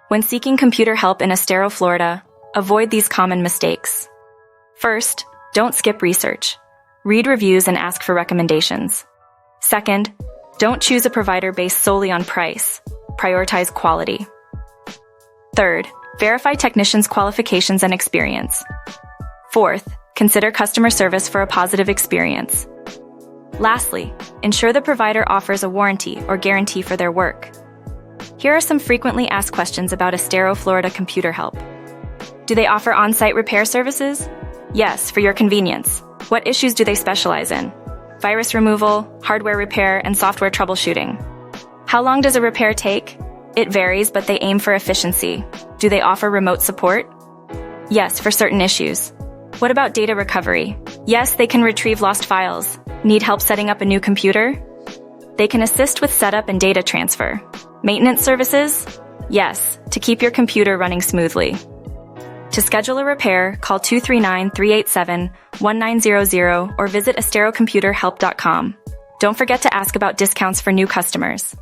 When seeking computer help in Estero, Florida, avoid these common mistakes. First, don't skip research. Read reviews and ask for recommendations. Second, don't choose a provider based solely on price. Prioritize quality. Third, verify technicians' qualifications and experience. Fourth, consider customer service for a positive experience. Lastly, ensure the provider offers a warranty or guarantee for their work. Here are some frequently asked questions about Estero Florida Computer Help. Do they offer on-site repair services? Yes, for your convenience. What issues do they specialize in? Virus removal, hardware repair, and software troubleshooting. How long does a repair take? It varies, but they aim for efficiency. Do they offer remote support? Yes, for certain issues. What about data recovery? Yes, they can retrieve lost files. Need help setting up a new computer? They can assist with setup and data transfer. Maintenance services? Yes, to keep your computer running smoothly. To schedule a repair, call 239-387-1900 or visit esterocomputerhelp.com. Don't forget to ask about discounts for new customers.